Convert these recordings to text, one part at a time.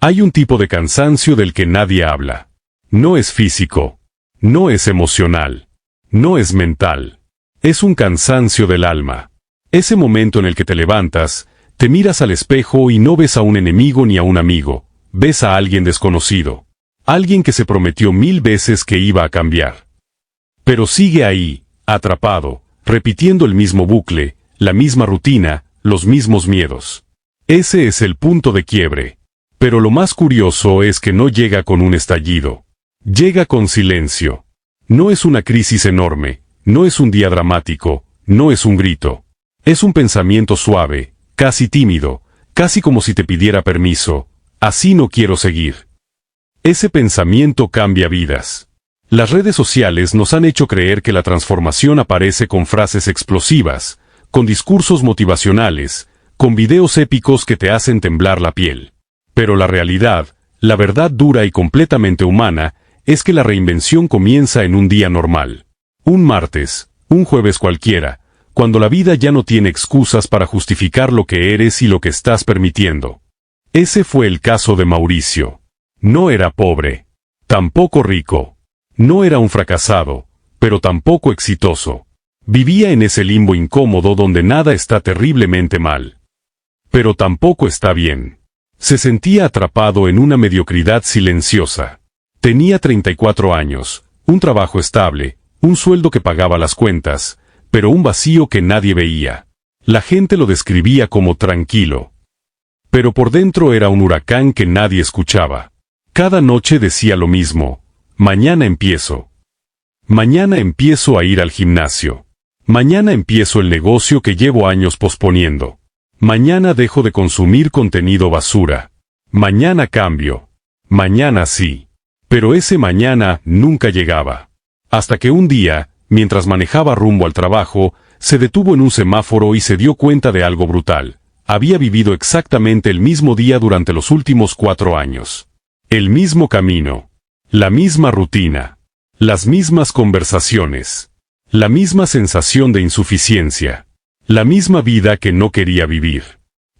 Hay un tipo de cansancio del que nadie habla. No es físico. No es emocional. No es mental. Es un cansancio del alma. Ese momento en el que te levantas, te miras al espejo y no ves a un enemigo ni a un amigo, ves a alguien desconocido. Alguien que se prometió 1000 veces que iba a cambiar. Pero sigue ahí, atrapado, repitiendo el mismo bucle, la misma rutina, los mismos miedos. Ese es el punto de quiebre. Pero lo más curioso es que no llega con un estallido. Llega con silencio. No es una crisis enorme, no es un día dramático, no es un grito. Es un pensamiento suave, casi tímido, casi como si te pidiera permiso. Así no quiero seguir. Ese pensamiento cambia vidas. Las redes sociales nos han hecho creer que la transformación aparece con frases explosivas, con discursos motivacionales, con videos épicos que te hacen temblar la piel. Pero la realidad, la verdad dura y completamente humana, es que la reinvención comienza en un día normal. Un martes, un jueves cualquiera, cuando la vida ya no tiene excusas para justificar lo que eres y lo que estás permitiendo. Ese fue el caso de Mauricio. No era pobre. Tampoco rico. No era un fracasado, pero tampoco exitoso. Vivía en ese limbo incómodo donde nada está terriblemente mal. Pero tampoco está bien. Se sentía atrapado en una mediocridad silenciosa. Tenía 34 años, un trabajo estable, un sueldo que pagaba las cuentas, pero un vacío que nadie veía. La gente lo describía como tranquilo. Pero por dentro era un huracán que nadie escuchaba. Cada noche decía lo mismo: mañana empiezo. Mañana empiezo a ir al gimnasio. Mañana empiezo el negocio que llevo años posponiendo. Mañana dejo de consumir contenido basura. Mañana cambio. Mañana sí. Pero ese mañana nunca llegaba. Hasta que un día, mientras manejaba rumbo al trabajo, se detuvo en un semáforo y se dio cuenta de algo brutal. Había vivido exactamente el mismo día durante los últimos 4 años. El mismo camino. La misma rutina. Las mismas conversaciones. La misma sensación de insuficiencia. La misma vida que no quería vivir.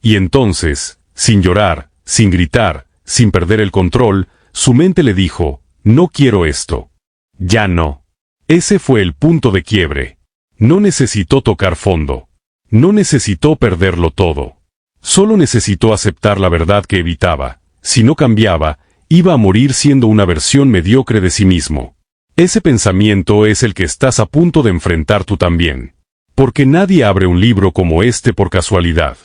Y entonces, sin llorar, sin gritar, sin perder el control, su mente le dijo: no quiero esto. Ya no. Ese fue el punto de quiebre. No necesitó tocar fondo. No necesitó perderlo todo. Solo necesitó aceptar la verdad que evitaba. Si no cambiaba, iba a morir siendo una versión mediocre de sí mismo. Ese pensamiento es el que estás a punto de enfrentar tú también. Porque nadie abre un libro como este por casualidad.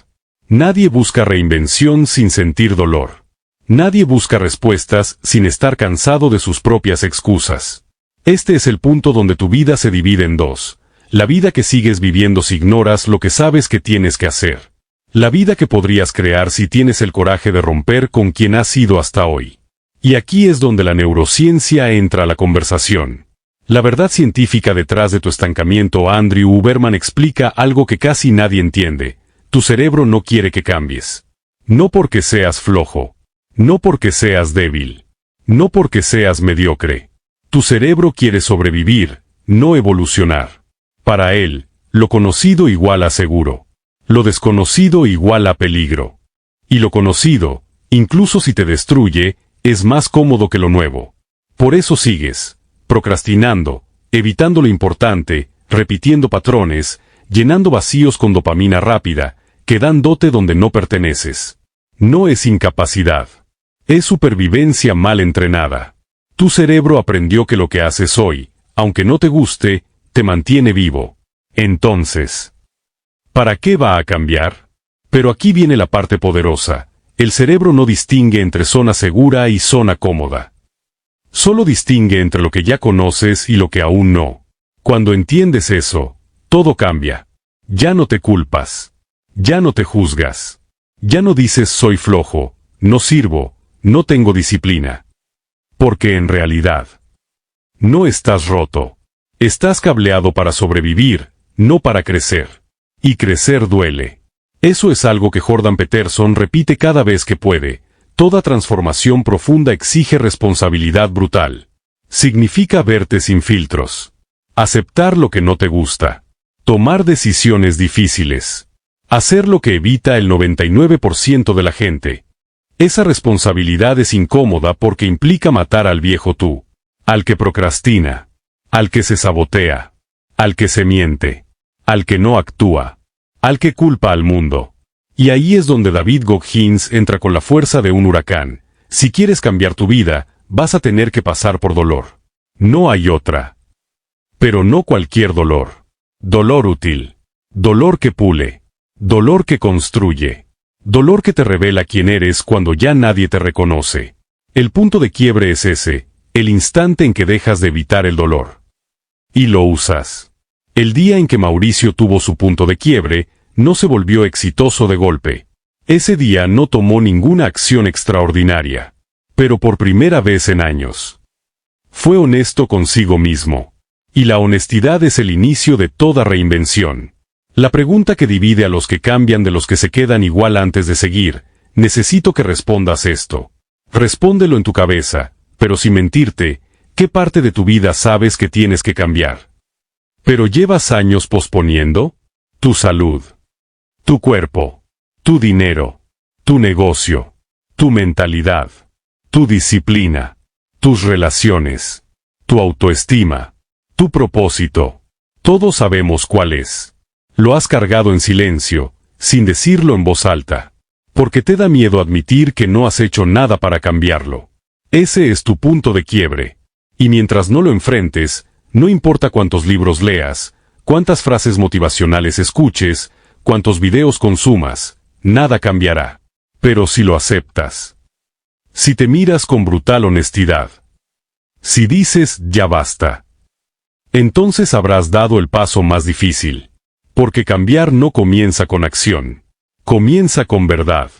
Nadie busca reinvención sin sentir dolor. Nadie busca respuestas sin estar cansado de sus propias excusas. Este es el punto donde tu vida se divide en dos. La vida que sigues viviendo si ignoras lo que sabes que tienes que hacer. La vida que podrías crear si tienes el coraje de romper con quien has sido hasta hoy. Y aquí es donde la neurociencia entra a la conversación. La verdad científica detrás de tu estancamiento. Andrew Huberman explica algo que casi nadie entiende. Tu cerebro no quiere que cambies. No porque seas flojo. No porque seas débil. No porque seas mediocre. Tu cerebro quiere sobrevivir, no evolucionar. Para él, lo conocido igual a seguro. Lo desconocido igual a peligro. Y lo conocido, incluso si te destruye, es más cómodo que lo nuevo. Por eso sigues, procrastinando, evitando lo importante, repitiendo patrones, llenando vacíos con dopamina rápida, quedándote donde no perteneces. No es incapacidad. Es supervivencia mal entrenada. Tu cerebro aprendió que lo que haces hoy, aunque no te guste, te mantiene vivo. Entonces, ¿para qué va a cambiar? Pero aquí viene la parte poderosa. El cerebro no distingue entre zona segura y zona cómoda. Solo distingue entre lo que ya conoces y lo que aún no. Cuando entiendes eso, todo cambia. Ya no te culpas. Ya no te juzgas. Ya no dices soy flojo, no sirvo, no tengo disciplina. Porque en realidad, no estás roto. Estás cableado para sobrevivir, no para crecer. Y crecer duele. Eso es algo que Jordan Peterson repite cada vez que puede. Toda transformación profunda exige responsabilidad brutal. Significa verte sin filtros. Aceptar lo que no te gusta. Tomar decisiones difíciles. Hacer lo que evita el 99% de la gente. Esa responsabilidad es incómoda porque implica matar al viejo tú, al que procrastina, al que se sabotea, al que se miente, al que no actúa, al que culpa al mundo. Y ahí es donde David Goggins entra con la fuerza de un huracán. Si quieres cambiar tu vida, vas a tener que pasar por dolor. No hay otra. Pero no cualquier dolor. Dolor útil. Dolor que pule. Dolor que construye. Dolor que te revela quién eres cuando ya nadie te reconoce. El punto de quiebre es ese, el instante en que dejas de evitar el dolor. Y lo usas. El día en que Mauricio tuvo su punto de quiebre, no se volvió exitoso de golpe. Ese día no tomó ninguna acción extraordinaria. Pero por primera vez en años. Fue honesto consigo mismo. Y la honestidad es el inicio de toda reinvención. La pregunta que divide a los que cambian de los que se quedan igual antes de seguir, necesito que respondas esto. Respóndelo en tu cabeza, pero sin mentirte, ¿qué parte de tu vida sabes que tienes que cambiar? ¿Pero llevas años posponiendo? Tu salud. Tu cuerpo. Tu dinero. Tu negocio. Tu mentalidad. Tu disciplina. Tus relaciones. Tu autoestima. Tu propósito. Todos sabemos cuál es. Lo has cargado en silencio, sin decirlo en voz alta. Porque te da miedo admitir que no has hecho nada para cambiarlo. Ese es tu punto de quiebre. Y mientras no lo enfrentes, no importa cuántos libros leas, cuántas frases motivacionales escuches, cuántos videos consumas, nada cambiará. Pero si lo aceptas. Si te miras con brutal honestidad. Si dices, ya basta. Entonces habrás dado el paso más difícil. Porque cambiar no comienza con acción. Comienza con verdad.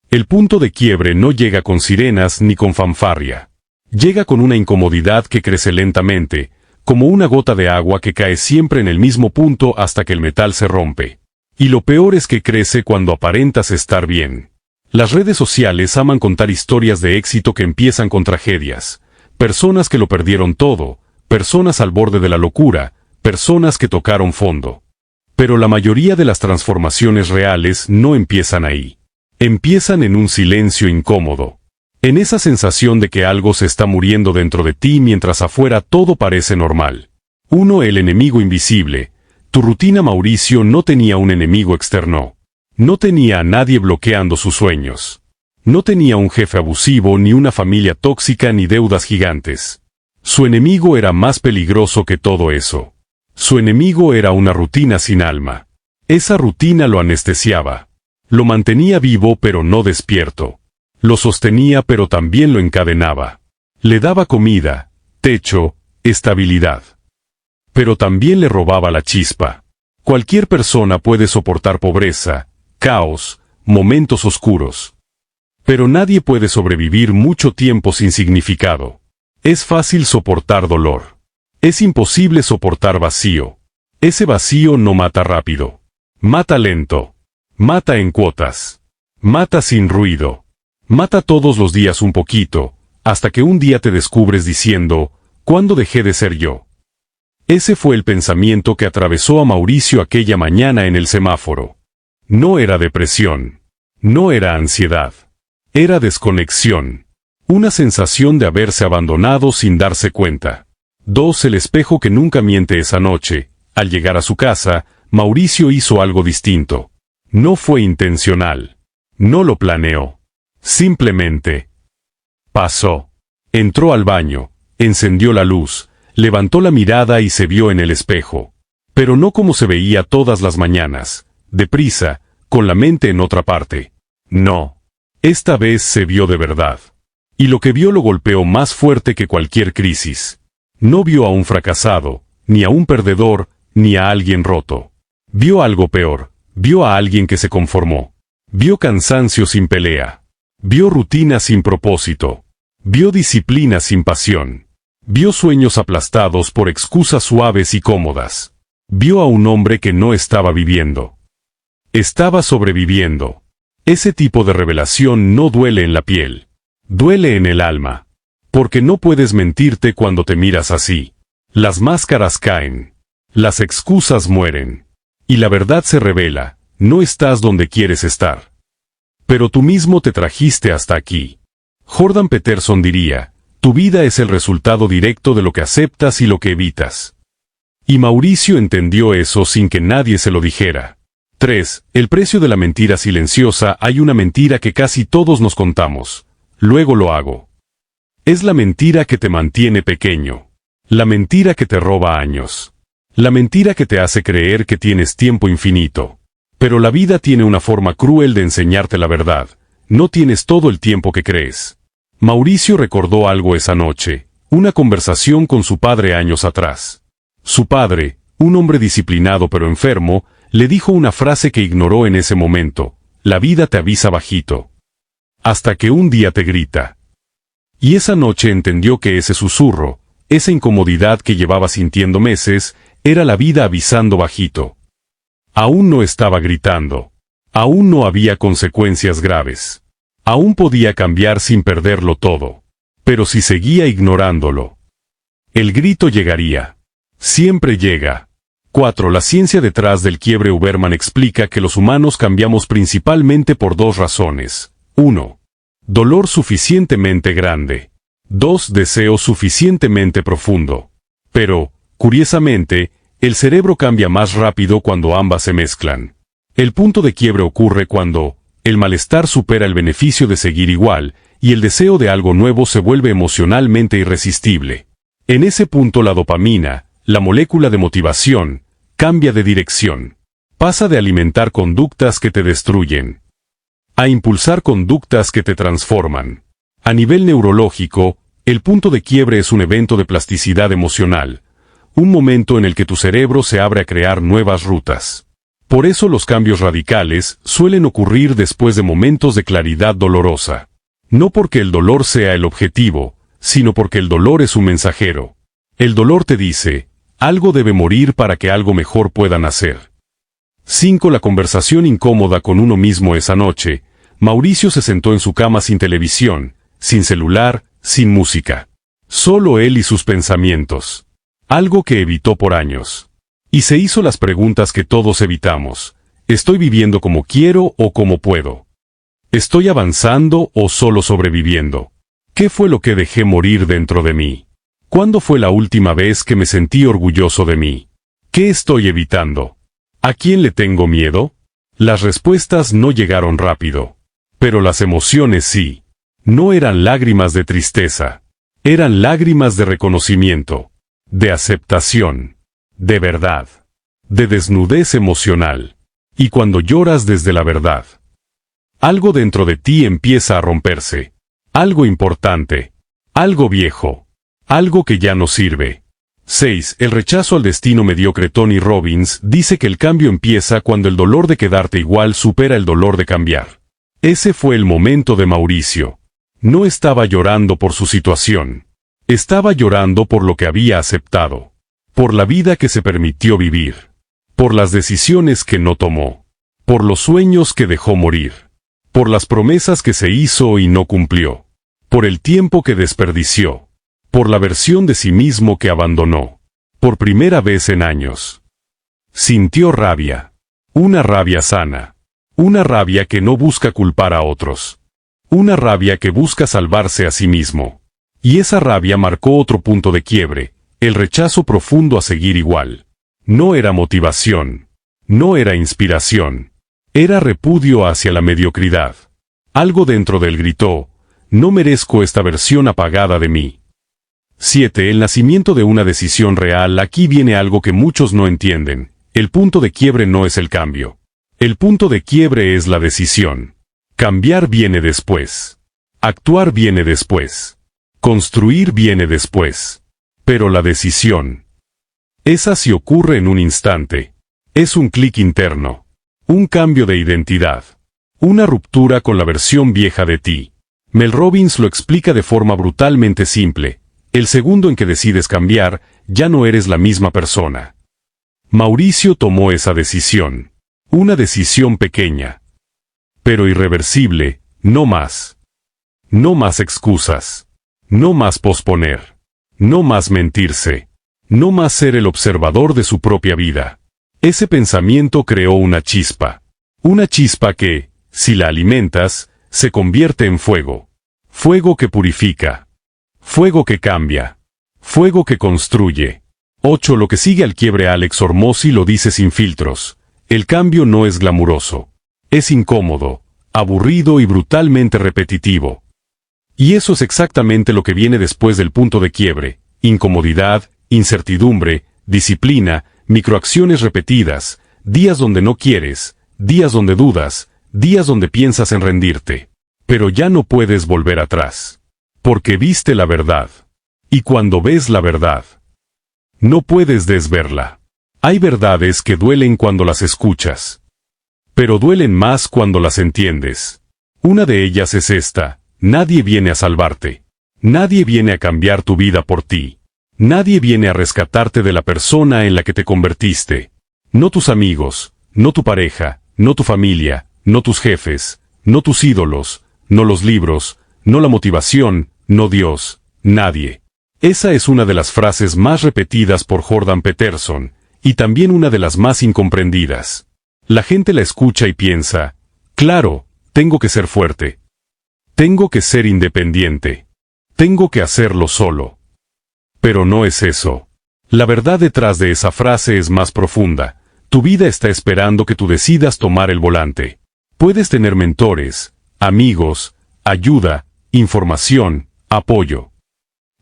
El punto de quiebre no llega con sirenas ni con fanfarria. Llega con una incomodidad que crece lentamente, como una gota de agua que cae siempre en el mismo punto hasta que el metal se rompe. Y lo peor es que crece cuando aparentas estar bien. Las redes sociales aman contar historias de éxito que empiezan con tragedias. Personas que lo perdieron todo, personas al borde de la locura, personas que tocaron fondo. Pero la mayoría de las transformaciones reales no empiezan ahí. Empiezan en un silencio incómodo. En esa sensación de que algo se está muriendo dentro de ti mientras afuera todo parece normal. El enemigo invisible. Tu rutina Mauricio no tenía un enemigo externo. No tenía a nadie bloqueando sus sueños. No tenía un jefe abusivo ni una familia tóxica ni deudas gigantes. Su enemigo era más peligroso que todo eso. Su enemigo era una rutina sin alma. Esa rutina lo anestesiaba. Lo mantenía vivo pero no despierto. Lo sostenía pero también lo encadenaba. Le daba comida, techo, estabilidad. Pero también le robaba la chispa. Cualquier persona puede soportar pobreza, caos, momentos oscuros. Pero nadie puede sobrevivir mucho tiempo sin significado. Es fácil soportar dolor. Es imposible soportar vacío. Ese vacío no mata rápido. Mata lento. Mata en cuotas. Mata sin ruido. Mata todos los días un poquito, hasta que un día te descubres diciendo, ¿cuándo dejé de ser yo? Ese fue el pensamiento que atravesó a Mauricio aquella mañana en el semáforo. No era depresión. No era ansiedad. Era desconexión. Una sensación de haberse abandonado sin darse cuenta. El espejo que nunca miente esa noche. Al llegar a su casa, Mauricio hizo algo distinto. No fue intencional. No lo planeó. Simplemente pasó. Entró al baño, encendió la luz, levantó la mirada y se vio en el espejo. Pero no como se veía todas las mañanas, deprisa, con la mente en otra parte. No. Esta vez se vio de verdad. Y lo que vio lo golpeó más fuerte que cualquier crisis. No vio a un fracasado, ni a un perdedor, ni a alguien roto. Vio algo peor, vio a alguien que se conformó. Vio cansancio sin pelea. Vio rutina sin propósito. Vio disciplina sin pasión. Vio sueños aplastados por excusas suaves y cómodas. Vio a un hombre que no estaba viviendo. Estaba sobreviviendo. Ese tipo de revelación no duele en la piel. Duele en el alma. Porque no puedes mentirte cuando te miras así. Las máscaras caen. Las excusas mueren. Y la verdad se revela, no estás donde quieres estar. Pero tú mismo te trajiste hasta aquí. Jordan Peterson diría, tu vida es el resultado directo de lo que aceptas y lo que evitas. Y Mauricio entendió eso sin que nadie se lo dijera. 3. El precio de la mentira silenciosa. Hay una mentira que casi todos nos contamos. Luego lo hago. Es la mentira que te mantiene pequeño. La mentira que te roba años. La mentira que te hace creer que tienes tiempo infinito. Pero la vida tiene una forma cruel de enseñarte la verdad. No tienes todo el tiempo que crees. Mauricio recordó algo esa noche, una conversación con su padre años atrás. Su padre, un hombre disciplinado pero enfermo, le dijo una frase que ignoró en ese momento: la vida te avisa bajito. Hasta que un día te grita. Y esa noche entendió que ese susurro, esa incomodidad que llevaba sintiendo meses, era la vida avisando bajito. Aún no estaba gritando. Aún no había consecuencias graves. Aún podía cambiar sin perderlo todo. Pero si seguía ignorándolo, el grito llegaría. Siempre llega. 4. La ciencia detrás del quiebre. Huberman explica que los humanos cambiamos principalmente por dos razones. 1. Dolor suficientemente grande. 2. Deseo suficientemente profundo. Pero, curiosamente, el cerebro cambia más rápido cuando ambas se mezclan. El punto de quiebre ocurre cuando el malestar supera el beneficio de seguir igual, y el deseo de algo nuevo se vuelve emocionalmente irresistible. En ese punto la dopamina, la molécula de motivación, cambia de dirección. Pasa de alimentar conductas que te destruyen a impulsar conductas que te transforman. A nivel neurológico, el punto de quiebre es un evento de plasticidad emocional, un momento en el que tu cerebro se abre a crear nuevas rutas. Por eso los cambios radicales suelen ocurrir después de momentos de claridad dolorosa. No porque el dolor sea el objetivo, sino porque el dolor es un mensajero. El dolor te dice, algo debe morir para que algo mejor pueda nacer. 5. La conversación incómoda con uno mismo. Esa noche, Mauricio se sentó en su cama sin televisión, sin celular, sin música. Solo él y sus pensamientos. Algo que evitó por años. Y se hizo las preguntas que todos evitamos. ¿Estoy viviendo como quiero o como puedo? ¿Estoy avanzando o solo sobreviviendo? ¿Qué fue lo que dejé morir dentro de mí? ¿Cuándo fue la última vez que me sentí orgulloso de mí? ¿Qué estoy evitando? ¿A quién le tengo miedo? Las respuestas no llegaron rápido. Pero las emociones sí. No eran lágrimas de tristeza. Eran lágrimas de reconocimiento, de aceptación, de verdad, de desnudez emocional. Y cuando lloras desde la verdad, algo dentro de ti empieza a romperse. Algo importante. Algo viejo. Algo que ya no sirve. 6. El rechazo al destino mediocre. Tony Robbins dice que el cambio empieza cuando el dolor de quedarte igual supera el dolor de cambiar. Ese fue el momento de Mauricio. No estaba llorando por su situación. Estaba llorando por lo que había aceptado. Por la vida que se permitió vivir. Por las decisiones que no tomó. Por los sueños que dejó morir. Por las promesas que se hizo y no cumplió. Por el tiempo que desperdició. Por la versión de sí mismo que abandonó. Por primera vez en años. Sintió rabia. Una rabia sana. Una rabia que no busca culpar a otros. Una rabia que busca salvarse a sí mismo. Y esa rabia marcó otro punto de quiebre, el rechazo profundo a seguir igual. No era motivación. No era inspiración. Era repudio hacia la mediocridad. Algo dentro de él gritó, no merezco esta versión apagada de mí. 7. El nacimiento de una decisión real. Aquí viene algo que muchos no entienden. El punto de quiebre no es el cambio. El punto de quiebre es la decisión. Cambiar viene después. Actuar viene después. Construir viene después. Pero la decisión, esa sí ocurre en un instante. Es un clic interno. Un cambio de identidad. Una ruptura con la versión vieja de ti. Mel Robbins lo explica de forma brutalmente simple. El segundo en que decides cambiar, ya no eres la misma persona. Mauricio tomó esa decisión. Una decisión pequeña. Pero irreversible, no más. No más excusas. No más posponer. No más mentirse. No más ser el observador de su propia vida. Ese pensamiento creó una chispa. Una chispa que, Si la alimentas, se convierte en fuego. Fuego que purifica. Fuego que cambia. Fuego que construye. 8. Lo que sigue al quiebre. Alex Hormozi lo dice sin filtros. El cambio no es glamuroso. Es incómodo, aburrido y brutalmente repetitivo. Y eso es exactamente lo que viene después del punto de quiebre. Incomodidad, incertidumbre, disciplina, microacciones repetidas, días donde no quieres, días donde dudas, días donde piensas en rendirte. Pero ya no puedes volver atrás. Porque viste la verdad. Y cuando ves la verdad, no puedes desverla. Hay verdades que duelen cuando las escuchas. Pero duelen más cuando las entiendes. Una de ellas es esta: nadie viene a salvarte. Nadie viene a cambiar tu vida por ti. Nadie viene a rescatarte de la persona en la que te convertiste. No tus amigos, no tu pareja, no tu familia, no tus jefes, no tus ídolos, no los libros, no la motivación, no Dios, nadie. Esa es una de las frases más repetidas por Jordan Peterson, y también una de las más incomprendidas. La gente la escucha y piensa: claro, tengo que ser fuerte. Tengo que ser independiente. Tengo que hacerlo solo. Pero no es eso. La verdad detrás de esa frase es más profunda. Tu vida está esperando que tú decidas tomar el volante. Puedes tener mentores, amigos, ayuda, información, apoyo.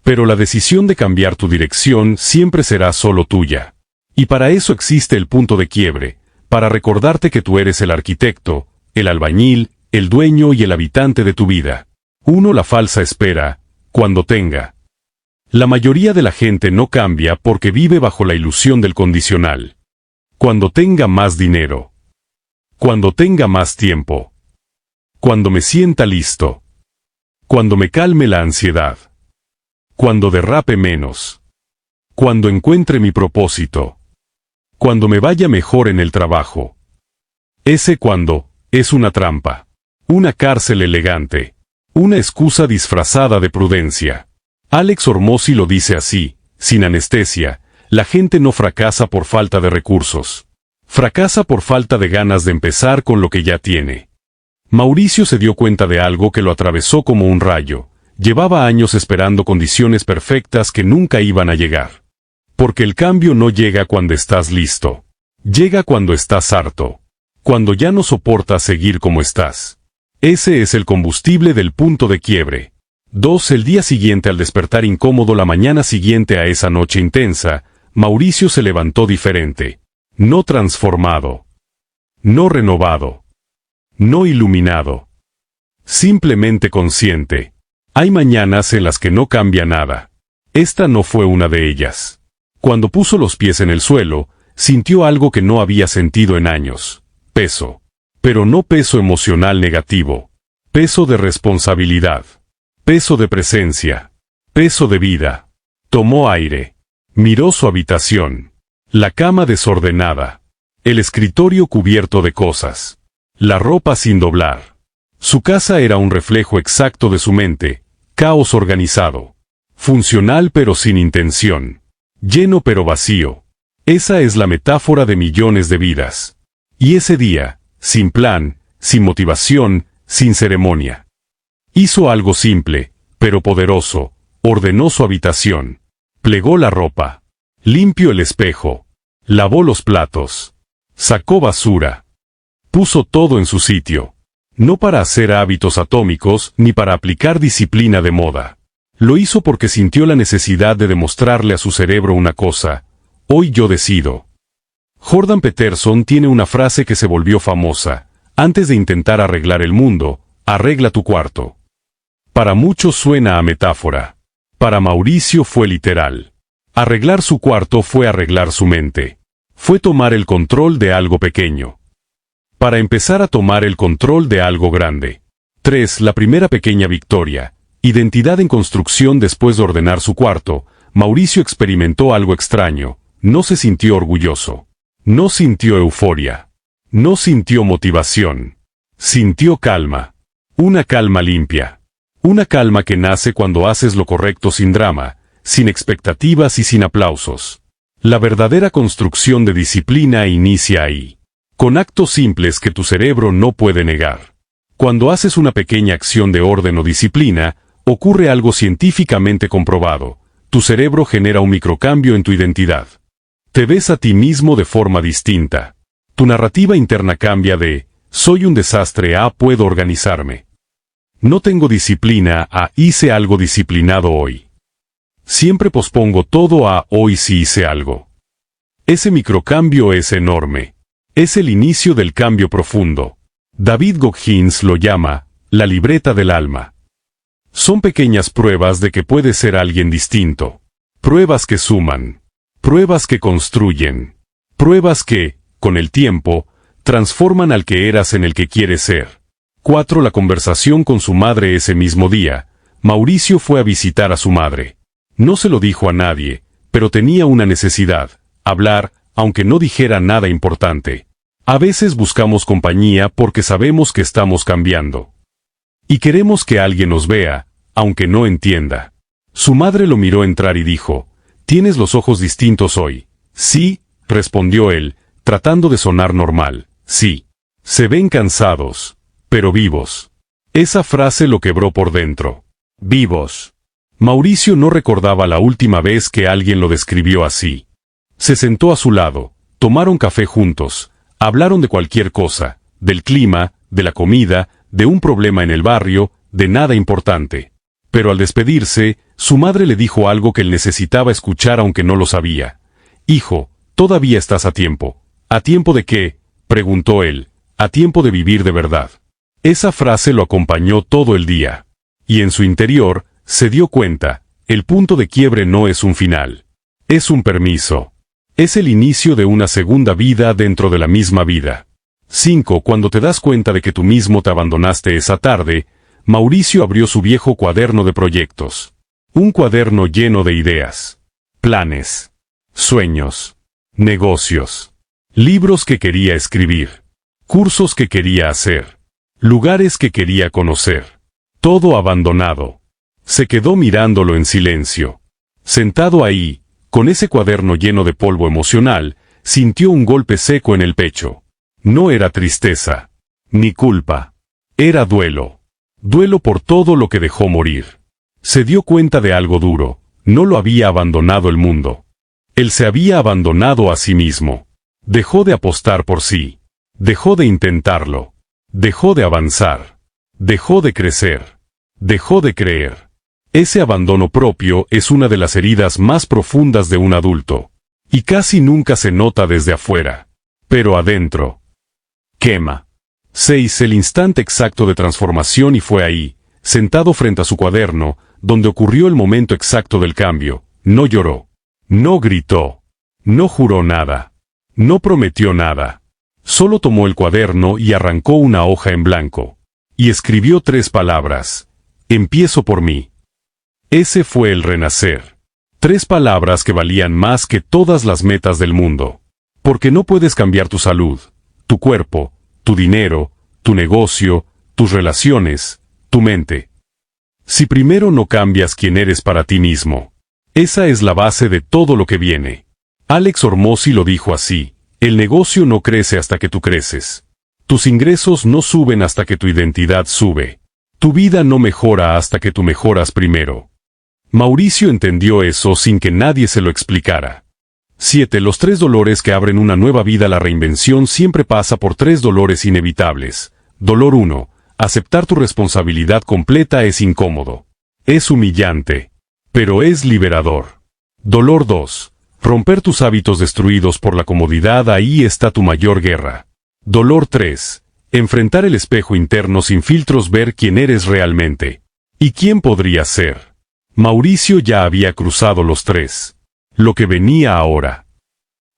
Pero la decisión de cambiar tu dirección siempre será solo tuya. Y para eso existe el punto de quiebre, para recordarte que tú eres el arquitecto, el albañil, el dueño y el habitante de tu vida. 1. La falsa espera, cuando tenga. La mayoría de la gente no cambia porque vive bajo la ilusión del condicional. Cuando tenga más dinero. Cuando tenga más tiempo. Cuando me sienta listo. Cuando me calme la ansiedad. Cuando derrape menos. Cuando encuentre mi propósito. Cuando me vaya mejor en el trabajo. Ese cuando es una trampa. Una cárcel elegante. Una excusa disfrazada de prudencia. Alex Hormozi lo dice así, sin anestesia: la gente no fracasa por falta de recursos. Fracasa por falta de ganas de empezar con lo que ya tiene. Mauricio se dio cuenta de algo que lo atravesó como un rayo. Llevaba años esperando condiciones perfectas que nunca iban a llegar. Porque el cambio no llega cuando estás listo. Llega cuando estás harto. Cuando ya no soportas seguir como estás. Ese es el combustible del punto de quiebre. 2. El día siguiente, al despertar incómodo la mañana siguiente a esa noche intensa, Mauricio se levantó diferente. No transformado. No renovado. No iluminado. Simplemente consciente. Hay mañanas en las que no cambia nada. Esta no fue una de ellas. Cuando puso los pies en el suelo, sintió algo que no había sentido en años. Peso. Pero no peso emocional negativo. Peso de responsabilidad. Peso de presencia. Peso de vida. Tomó aire. Miró su habitación. La cama desordenada. El escritorio cubierto de cosas. La ropa sin doblar. Su casa era un reflejo exacto de su mente. Caos organizado. Funcional pero sin intención. Lleno pero vacío. Esa es la metáfora de millones de vidas. Y ese día, sin plan, sin motivación, sin ceremonia. Hizo algo simple, pero poderoso. Ordenó su habitación. Plegó la ropa. Limpió el espejo. Lavó los platos. Sacó basura. Puso todo en su sitio. No para hacer hábitos atómicos ni para aplicar disciplina de moda. Lo hizo porque sintió la necesidad de demostrarle a su cerebro una cosa: hoy yo decido. Jordan Peterson tiene una frase que se volvió famosa: antes de intentar arreglar el mundo, arregla tu cuarto. Para muchos suena a metáfora. Para Mauricio fue literal. Arreglar su cuarto fue arreglar su mente. Fue tomar el control de algo pequeño. Para empezar a tomar el control de algo grande. 3. La primera pequeña victoria. Identidad en construcción. Después de ordenar su cuarto, Mauricio experimentó algo extraño. No se sintió orgulloso. No sintió euforia. No sintió motivación. Sintió calma. Una calma limpia. Una calma que nace cuando haces lo correcto sin drama, sin expectativas y sin aplausos. La verdadera construcción de disciplina inicia ahí. Con actos simples que tu cerebro no puede negar. Cuando haces una pequeña acción de orden o disciplina, ocurre algo científicamente comprobado. Tu cerebro genera un microcambio en tu identidad. Te ves a ti mismo de forma distinta. Tu narrativa interna cambia de «soy un desastre» a «puedo organizarme». No tengo disciplina a «hice algo disciplinado hoy». Siempre pospongo todo a «hoy sí hice algo». Ese microcambio es enorme. Es el inicio del cambio profundo. David Goggins lo llama la libreta del alma. Son pequeñas pruebas de que puedes ser alguien distinto. Pruebas que suman. Pruebas que construyen. Pruebas que, con el tiempo, transforman al que eras en el que quieres ser. 4. La conversación con su madre. Ese mismo día, Mauricio fue a visitar a su madre. No se lo dijo a nadie, pero tenía una necesidad: hablar, aunque no dijera nada importante. A veces buscamos compañía porque sabemos que estamos cambiando. Y queremos que alguien nos vea, aunque no entienda. Su madre lo miró entrar y dijo: «¿Tienes los ojos distintos hoy?» «Sí», respondió él, tratando de sonar normal. «Sí. Se ven cansados, pero vivos». Esa frase lo quebró por dentro. Vivos. Mauricio no recordaba la última vez que alguien lo describió así. Se sentó a su lado, tomaron café juntos, hablaron de cualquier cosa, del clima, de la comida, de un problema en el barrio, de nada importante. Pero al despedirse, su madre le dijo algo que él necesitaba escuchar aunque no lo sabía. «Hijo, todavía estás a tiempo». «¿A tiempo de qué?», preguntó él. «A tiempo de vivir de verdad». Esa frase lo acompañó todo el día. Y en su interior, se dio cuenta, el punto de quiebre no es un final. Es un permiso. Es el inicio de una segunda vida dentro de la misma vida. 5. Cuando te das cuenta de que tú mismo te abandonaste esa tarde, Mauricio abrió su viejo cuaderno de proyectos. Un cuaderno lleno de ideas, planes, sueños, negocios, libros que quería escribir, cursos que quería hacer, lugares que quería conocer. Todo abandonado. Se quedó mirándolo en silencio. Sentado ahí, con ese cuaderno lleno de polvo emocional, sintió un golpe seco en el pecho. No era tristeza, ni culpa. Era duelo. Duelo por todo lo que dejó morir. Se dio cuenta de algo duro: no lo había abandonado el mundo. Él se había abandonado a sí mismo. Dejó de apostar por sí. Dejó de intentarlo. Dejó de avanzar. Dejó de crecer. Dejó de creer. Ese abandono propio es una de las heridas más profundas de un adulto. Y casi nunca se nota desde afuera. Pero adentro quema. 6. El instante exacto de transformación. Y fue ahí, sentado frente a su cuaderno, donde ocurrió el momento exacto del cambio. No lloró. No gritó. No juró nada. No prometió nada. Solo tomó el cuaderno y arrancó una hoja en blanco. Y escribió 3 palabras. Empiezo por mí. Ese fue el renacer. 3 palabras que valían más que todas las metas del mundo. Porque no puedes cambiar tu salud, tu cuerpo, tu dinero, tu negocio, tus relaciones, tu mente, si primero no cambias quién eres para ti mismo. Esa es la base de todo lo que viene. Alex Hormozzi lo dijo así: el negocio no crece hasta que tú creces. Tus ingresos no suben hasta que tu identidad sube. Tu vida no mejora hasta que tú mejoras primero. Mauricio entendió eso sin que nadie se lo explicara. 7. Los 3 dolores que abren una nueva vida. La reinvención siempre pasa por 3 dolores inevitables. Dolor 1. Aceptar tu responsabilidad completa es incómodo. Es humillante. Pero es liberador. Dolor 2. Romper tus hábitos destruidos por la comodidad. Ahí está tu mayor guerra. Dolor 3. Enfrentar el espejo interno sin filtros. Ver quién eres realmente. ¿Y quién podrías ser? Mauricio ya había cruzado los 3. Lo que venía ahora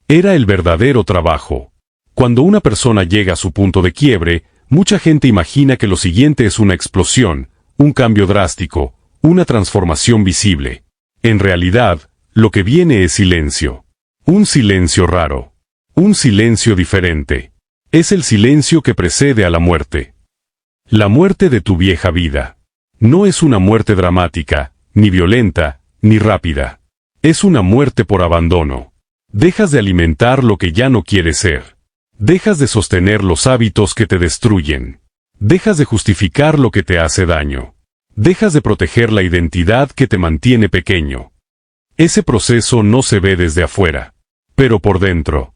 era el verdadero trabajo. Cuando una persona llega a su punto de quiebre, mucha gente imagina que lo siguiente es una explosión, un cambio drástico, una transformación visible. En realidad, lo que viene es silencio. Un silencio raro. Un silencio diferente. Es el silencio que precede a la muerte. La muerte de tu vieja vida. No es una muerte dramática, ni violenta, ni rápida. Es una muerte por abandono. Dejas de alimentar lo que ya no quieres ser. Dejas de sostener los hábitos que te destruyen. Dejas de justificar lo que te hace daño. Dejas de proteger la identidad que te mantiene pequeño. Ese proceso no se ve desde afuera, pero por dentro.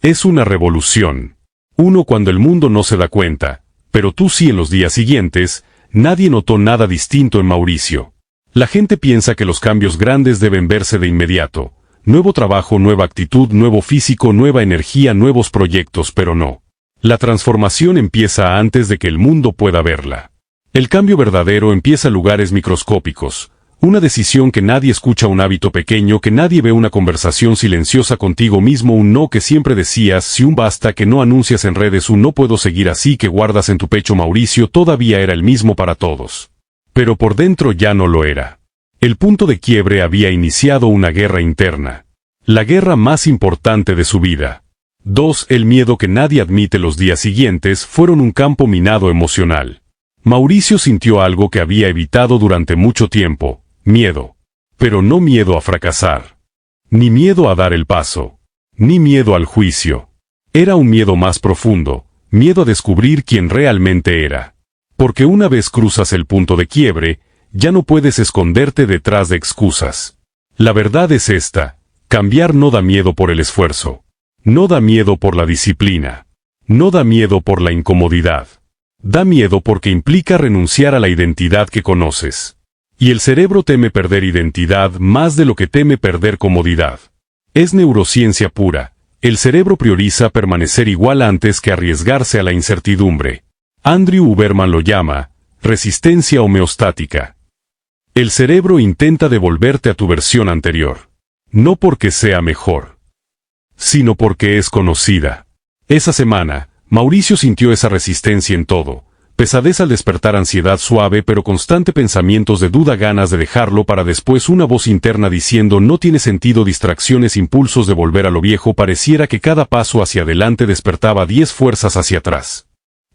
Es una revolución. Uno cuando el mundo no se da cuenta, pero tú sí en los días siguientes, nadie notó nada distinto en Mauricio. La gente piensa que los cambios grandes deben verse de inmediato. Nuevo trabajo, nueva actitud, nuevo físico, nueva energía, nuevos proyectos, pero no. La transformación empieza antes de que el mundo pueda verla. El cambio verdadero empieza en lugares microscópicos. Una decisión que nadie escucha, un hábito pequeño que nadie ve, una conversación silenciosa contigo mismo, un no que siempre decías, si un basta que no anuncias en redes, un no puedo seguir así que guardas en tu pecho. Mauricio todavía era el mismo para todos. Pero por dentro ya no lo era. El punto de quiebre había iniciado una guerra interna. La guerra más importante de su vida. 2. El miedo que nadie admite. Los días siguientes fueron un campo minado emocional. Mauricio sintió algo que había evitado durante mucho tiempo. Miedo. Pero no miedo a fracasar. Ni miedo a dar el paso. Ni miedo al juicio. Era un miedo más profundo. Miedo a descubrir quién realmente era. Porque una vez cruzas el punto de quiebre, ya no puedes esconderte detrás de excusas. La verdad es esta: cambiar no da miedo por el esfuerzo. No da miedo por la disciplina. No da miedo por la incomodidad. Da miedo porque implica renunciar a la identidad que conoces. Y el cerebro teme perder identidad más de lo que teme perder comodidad. Es neurociencia pura. El cerebro prioriza permanecer igual antes que arriesgarse a la incertidumbre. Andrew Huberman lo llama resistencia homeostática. El cerebro intenta devolverte a tu versión anterior. No porque sea mejor, sino porque es conocida. Esa semana, Mauricio sintió esa resistencia en todo. Pesadez al despertar, ansiedad suave pero constante, pensamientos de duda, ganas de dejarlo para después, una voz interna diciendo no tiene sentido, distracciones, impulsos de volver a lo viejo. Pareciera que cada paso hacia adelante despertaba 10 fuerzas hacia atrás.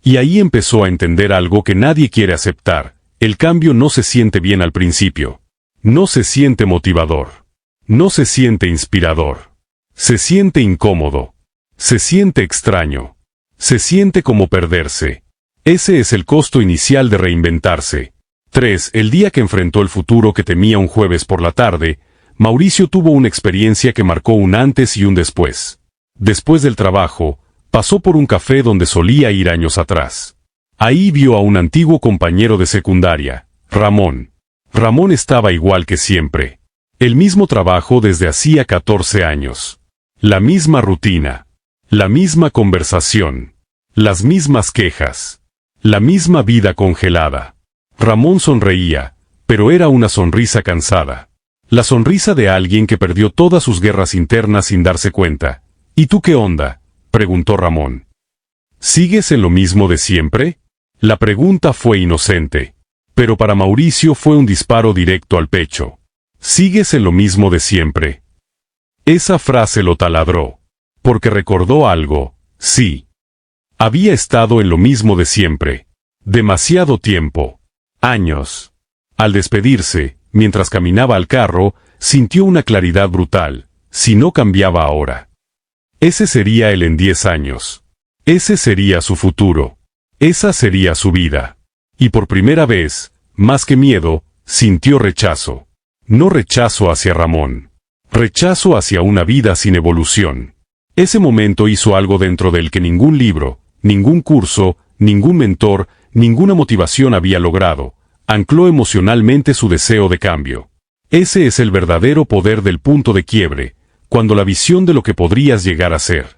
Y ahí empezó a entender algo que nadie quiere aceptar: el cambio no se siente bien al principio. No se siente motivador. No se siente inspirador. Se siente incómodo. Se siente extraño. Se siente como perderse. Ese es el costo inicial de reinventarse. 3. El día que enfrentó el futuro que temía, un jueves por la tarde, Mauricio tuvo una experiencia que marcó un antes y un después. Después del trabajo, pasó por un café donde solía ir años atrás. Ahí vio a un antiguo compañero de secundaria, Ramón. Ramón estaba igual que siempre. El mismo trabajo desde hacía 14 años. La misma rutina. La misma conversación. Las mismas quejas. La misma vida congelada. Ramón sonreía, pero era una sonrisa cansada. La sonrisa de alguien que perdió todas sus guerras internas sin darse cuenta. ¿Y tú qué onda?, preguntó Ramón. ¿Sigues en lo mismo de siempre? La pregunta fue inocente, pero para Mauricio fue un disparo directo al pecho. ¿Sigues en lo mismo de siempre? Esa frase lo taladró, porque recordó algo. Sí. Había estado en lo mismo de siempre. Demasiado tiempo. Años. Al despedirse, mientras caminaba al carro, sintió una claridad brutal. Si no cambiaba ahora, ese sería él en 10 años. Ese sería su futuro. Esa sería su vida. Y por primera vez, más que miedo, sintió rechazo. No rechazo hacia Ramón. Rechazo hacia una vida sin evolución. Ese momento hizo algo dentro de él que ningún libro, ningún curso, ningún mentor, ninguna motivación había logrado. Ancló emocionalmente su deseo de cambio. Ese es el verdadero poder del punto de quiebre, cuando la visión de lo que podrías llegar a ser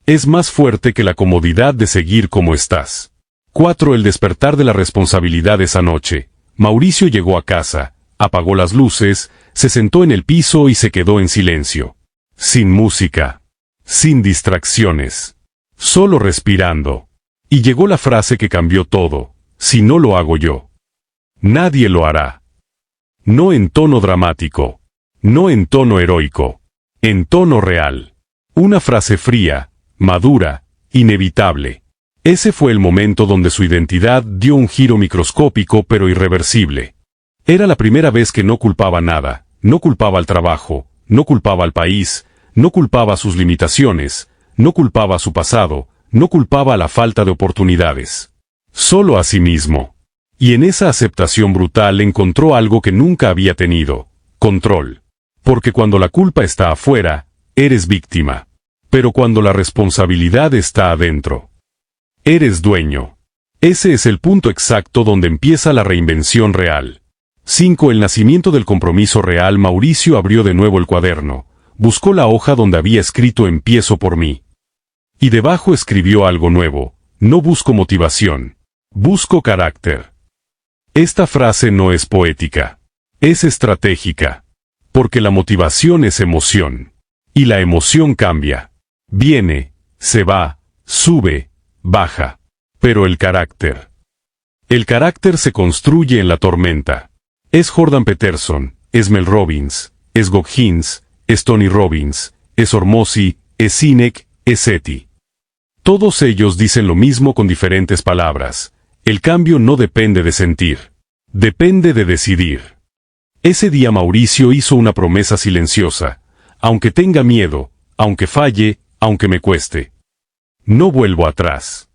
es más fuerte que la comodidad de seguir como estás. 4. El despertar de la responsabilidad. Esa noche, Mauricio llegó a casa, apagó las luces, se sentó en el piso y se quedó en silencio. Sin música. Sin distracciones. Solo respirando. Y llegó la frase que cambió todo: si no lo hago yo, nadie lo hará. No en tono dramático. No en tono heroico. En tono real. Una frase fría, madura, inevitable. Ese fue el momento donde su identidad dio un giro microscópico pero irreversible. Era la primera vez que no culpaba nada. No culpaba al trabajo, no culpaba al país, no culpaba sus limitaciones, no culpaba a su pasado, no culpaba a la falta de oportunidades. solo a sí mismo. Y en esa aceptación brutal encontró algo que nunca había tenido: control. Porque cuando la culpa está afuera, eres víctima. Pero cuando la responsabilidad está adentro, eres dueño. Ese es el punto exacto donde empieza la reinvención real. 5. El nacimiento del compromiso real. Mauricio abrió de nuevo el cuaderno, buscó la hoja donde había escrito "empiezo por mí". Y debajo escribió algo nuevo: no busco motivación, busco carácter. Esta frase no es poética, es estratégica. Porque la motivación es emoción. Y la emoción cambia. Viene, se va, sube, baja. Pero el carácter se construye en la tormenta. Es Jordan Peterson, es Mel Robbins, es Goggins, es Tony Robbins, es Hormozi, es Sinek, es Seti. Todos ellos dicen lo mismo con diferentes palabras: el cambio no depende de sentir, depende de decidir. Ese día Mauricio hizo una promesa silenciosa: aunque tenga miedo, aunque falle, aunque me cueste, no vuelvo atrás.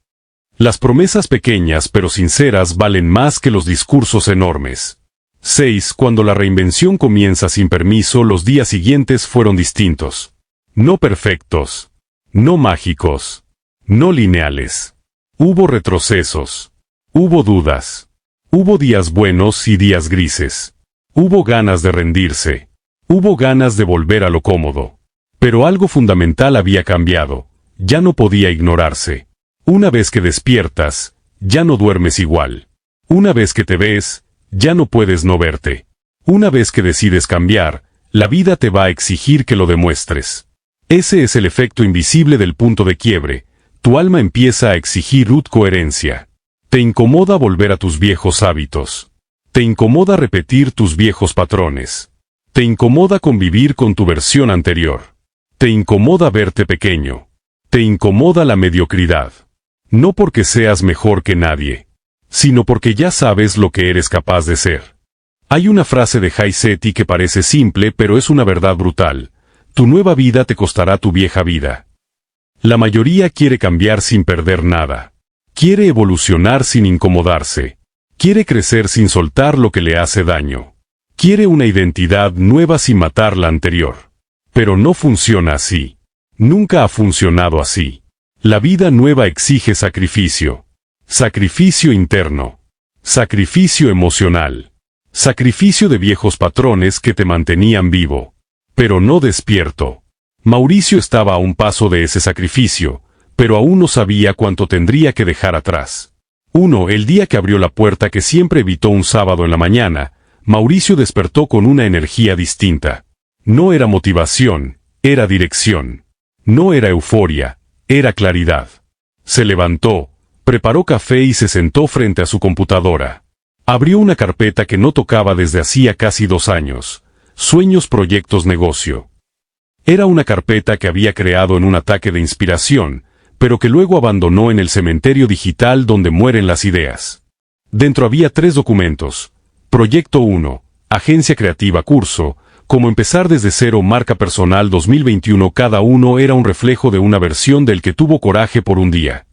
Las promesas pequeñas pero sinceras valen más que los discursos enormes. 6. Cuando la reinvención comienza sin permiso, los días siguientes fueron distintos. No perfectos, no mágicos, no lineales. Hubo retrocesos, hubo dudas, hubo días buenos y días grises. Hubo ganas de rendirse, hubo ganas de volver a lo cómodo. Pero algo fundamental había cambiado, ya no podía ignorarse. Una vez que despiertas, ya no duermes igual. Una vez que te ves, ya no puedes no verte. Una vez que decides cambiar, la vida te va a exigir que lo demuestres. Ese es el efecto invisible del punto de quiebre. Tu alma empieza a exigir coherencia. Te incomoda volver a tus viejos hábitos. Te incomoda repetir tus viejos patrones. Te incomoda convivir con tu versión anterior. Te incomoda verte pequeño. Te incomoda la mediocridad. No porque seas mejor que nadie, sino porque ya sabes lo que eres capaz de ser. Hay una frase de Jay Shetty que parece simple pero es una verdad brutal: tu nueva vida te costará tu vieja vida. La mayoría quiere cambiar sin perder nada. Quiere evolucionar sin incomodarse. Quiere crecer sin soltar lo que le hace daño. Quiere una identidad nueva sin matar la anterior. Pero no funciona así. Nunca ha funcionado así. La vida nueva exige sacrificio. Sacrificio interno. Sacrificio emocional. Sacrificio de viejos patrones que te mantenían vivo, pero no despierto. Mauricio estaba a un paso de ese sacrificio, pero aún no sabía cuánto tendría que dejar atrás. 1. El día que abrió la puerta que siempre evitó un sábado en la mañana, Mauricio despertó con una energía distinta. No era motivación, era dirección. No era euforia, era claridad. Se levantó, preparó café y se sentó frente a su computadora. Abrió una carpeta que no tocaba desde hacía casi 2 años. Sueños, proyectos, negocio. Era una carpeta que había creado en un ataque de inspiración, pero que luego abandonó en el cementerio digital donde mueren las ideas. Dentro había 3 documentos. Proyecto 1, Agencia Creativa Curso, Cómo empezar desde cero, marca personal 2021. Cada uno era un reflejo de una versión del que tuvo coraje por un día,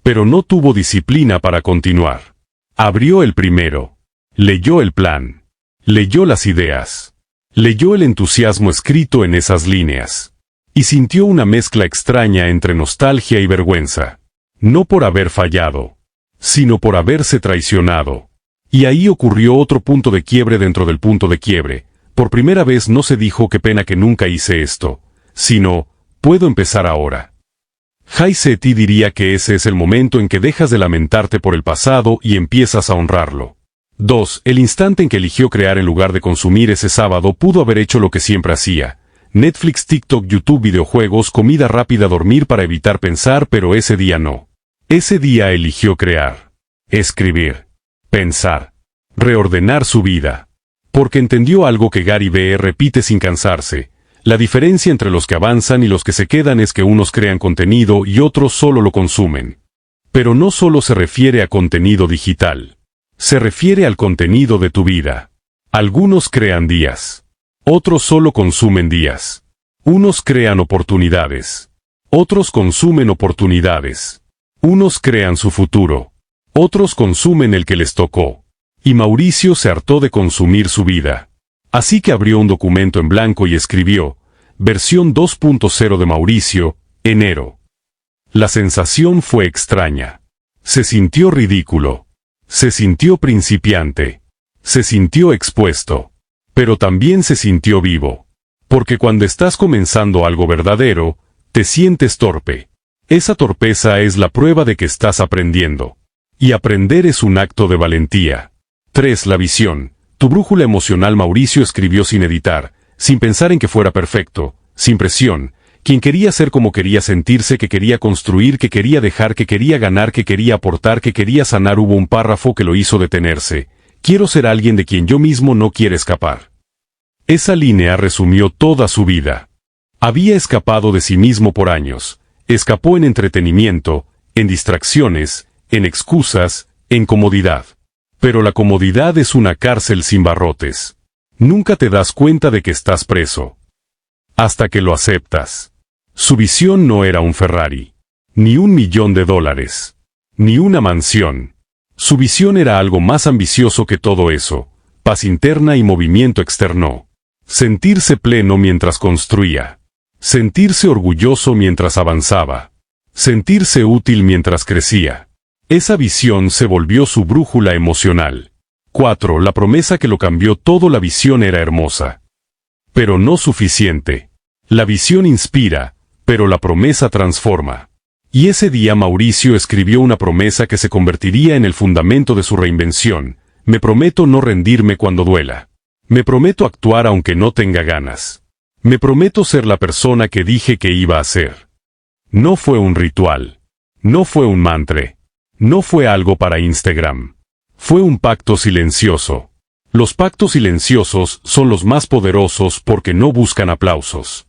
pero no tuvo disciplina para continuar. Abrió el primero. Leyó el plan. Leyó las ideas. Leyó el entusiasmo escrito en esas líneas. Y sintió una mezcla extraña entre nostalgia y vergüenza. No por haber fallado, sino por haberse traicionado. Y ahí ocurrió otro punto de quiebre dentro del punto de quiebre. Por primera vez no se dijo qué pena que nunca hice esto, sino, puedo empezar ahora. Jay Shetty diría que ese es el momento en que dejas de lamentarte por el pasado y empiezas a honrarlo. 2. El instante en que eligió crear en lugar de consumir ese sábado. Pudo haber hecho lo que siempre hacía: Netflix, TikTok, YouTube, videojuegos, comida rápida, dormir para evitar pensar, pero ese día no. Ese día eligió crear, escribir, pensar, reordenar su vida. Porque entendió algo que Gary Vee repite sin cansarse: la diferencia entre los que avanzan y los que se quedan es que unos crean contenido y otros solo lo consumen. Pero no solo se refiere a contenido digital. Se refiere al contenido de tu vida. Algunos crean días. Otros solo consumen días. Unos crean oportunidades. Otros consumen oportunidades. Unos crean su futuro. Otros consumen el que les tocó. Y Mauricio se hartó de consumir su vida. Así que abrió un documento en blanco y escribió, versión 2.0 de Mauricio, enero. La sensación fue extraña. Se sintió ridículo. Se sintió principiante. Se sintió expuesto. Pero también se sintió vivo. Porque cuando estás comenzando algo verdadero, te sientes torpe. Esa torpeza es la prueba de que estás aprendiendo. Y aprender es un acto de valentía. 3. La visión. Tu brújula emocional. Mauricio escribió sin editar, sin pensar en que fuera perfecto, sin presión, quien quería ser como quería sentirse, que quería construir, que quería dejar, que quería ganar, que quería aportar, que quería sanar. Hubo un párrafo que lo hizo detenerse. Quiero ser alguien de quien yo mismo no quiero escapar. Esa línea resumió toda su vida. Había escapado de sí mismo por años. Escapó en entretenimiento, en distracciones, en excusas, en comodidad. Pero la comodidad es una cárcel sin barrotes. Nunca te das cuenta de que estás preso. Hasta que lo aceptas. Su visión no era un Ferrari. Ni $1.000.000. Ni una mansión. Su visión era algo más ambicioso que todo eso. Paz interna y movimiento externo. Sentirse pleno mientras construía. Sentirse orgulloso mientras avanzaba. Sentirse útil mientras crecía. Esa visión se volvió su brújula emocional. 4. La promesa que lo cambió todo. La visión era hermosa. Pero no suficiente. La visión inspira, pero la promesa transforma. Y ese día Mauricio escribió una promesa que se convertiría en el fundamento de su reinvención. Me prometo no rendirme cuando duela. Me prometo actuar aunque no tenga ganas. Me prometo ser la persona que dije que iba a ser. No fue un ritual. No fue un mantra. No fue algo para Instagram. Fue un pacto silencioso. Los pactos silenciosos son los más poderosos porque no buscan aplausos.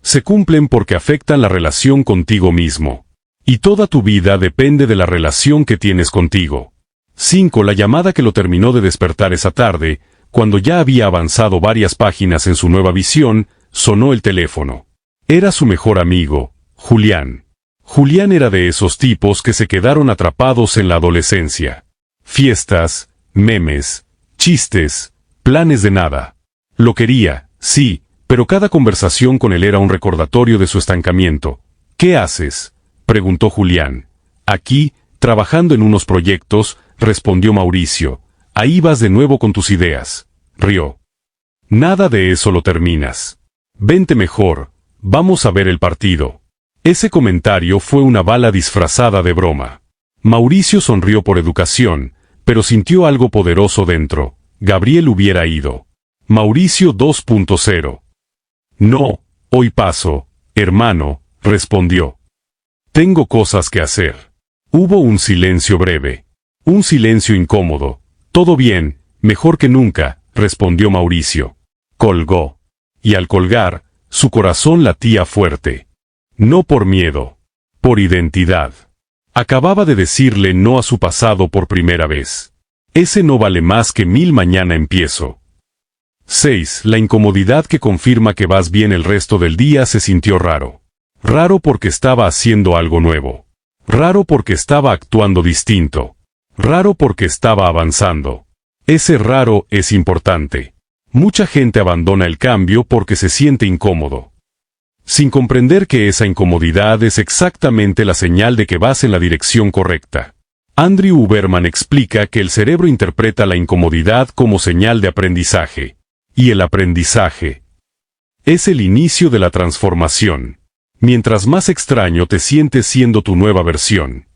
Se cumplen porque afectan la relación contigo mismo. Y toda tu vida depende de la relación que tienes contigo. 5. La llamada que lo terminó de despertar esa tarde, cuando ya había avanzado varias páginas en su nueva visión, sonó el teléfono. Era su mejor amigo, Julián. Julián era de esos tipos que se quedaron atrapados en la adolescencia. Fiestas, memes, chistes, planes de nada. Lo quería, sí, pero cada conversación con él era un recordatorio de su estancamiento. ¿Qué haces?, preguntó Julián. Aquí, trabajando en unos proyectos, respondió Mauricio. Ahí vas de nuevo con tus ideas. Rió. Nada de eso lo terminas. Vente mejor, vamos a ver el partido. Ese comentario fue una bala disfrazada de broma. Mauricio sonrió por educación, pero sintió algo poderoso dentro. Gabriel hubiera ido. Mauricio 2.0. No, hoy paso, hermano, respondió. Tengo cosas que hacer. Hubo un silencio breve. Un silencio incómodo. Todo bien, mejor que nunca, respondió Mauricio. Colgó. Y al colgar, su corazón latía fuerte. No por miedo. Por identidad. Acababa de decirle no a su pasado por primera vez. Ese no vale más que 1000 mañana empiezo. 6. La incomodidad que confirma que vas bien el resto del día se sintió raro. Raro porque estaba haciendo algo nuevo. Raro porque estaba actuando distinto. Raro porque estaba avanzando. Ese raro es importante. Mucha gente abandona el cambio porque se siente incómodo. Sin comprender que esa incomodidad es exactamente la señal de que vas en la dirección correcta. Andrew Huberman explica que el cerebro interpreta la incomodidad como señal de aprendizaje. Y el aprendizaje es el inicio de la transformación. Mientras más extraño te sientes siendo tu nueva versión,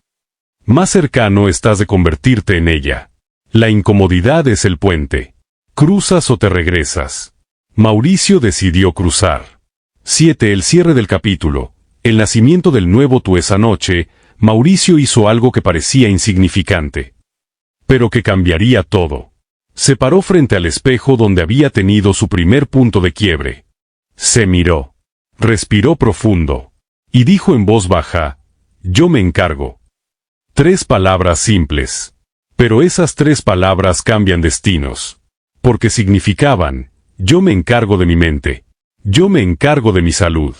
más cercano estás de convertirte en ella. La incomodidad es el puente. ¿Cruzas o te regresas? Mauricio decidió cruzar. 7. El cierre del capítulo. El nacimiento del nuevo tú. Esa noche, Mauricio hizo algo que parecía insignificante, pero que cambiaría todo. Se paró frente al espejo donde había tenido su primer punto de quiebre. Se miró. Respiró profundo. Y dijo en voz baja, yo me encargo. 3 palabras simples. Pero esas 3 palabras cambian destinos. Porque significaban, yo me encargo de mi mente. Yo me encargo de mi salud.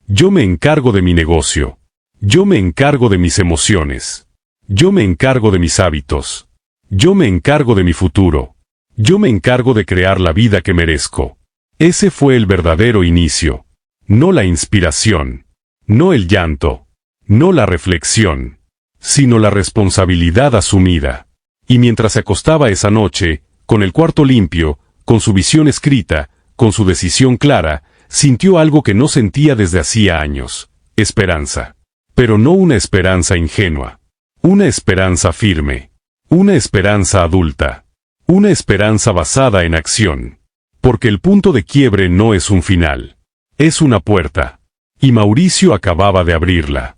Yo me encargo de mi negocio. Yo me encargo de mis emociones. Yo me encargo de mis hábitos. Yo me encargo de mi futuro. Yo me encargo de crear la vida que merezco. Ese fue el verdadero inicio. No la inspiración. No el llanto. No la reflexión. Sino la responsabilidad asumida. Y mientras se acostaba esa noche, con el cuarto limpio, con su visión escrita, con su decisión clara, sintió algo que no sentía desde hacía años: esperanza. Pero no una esperanza ingenua. Una esperanza firme. Una esperanza adulta. Una esperanza basada en acción. Porque el punto de quiebre no es un final. Es una puerta. Y Mauricio acababa de abrirla.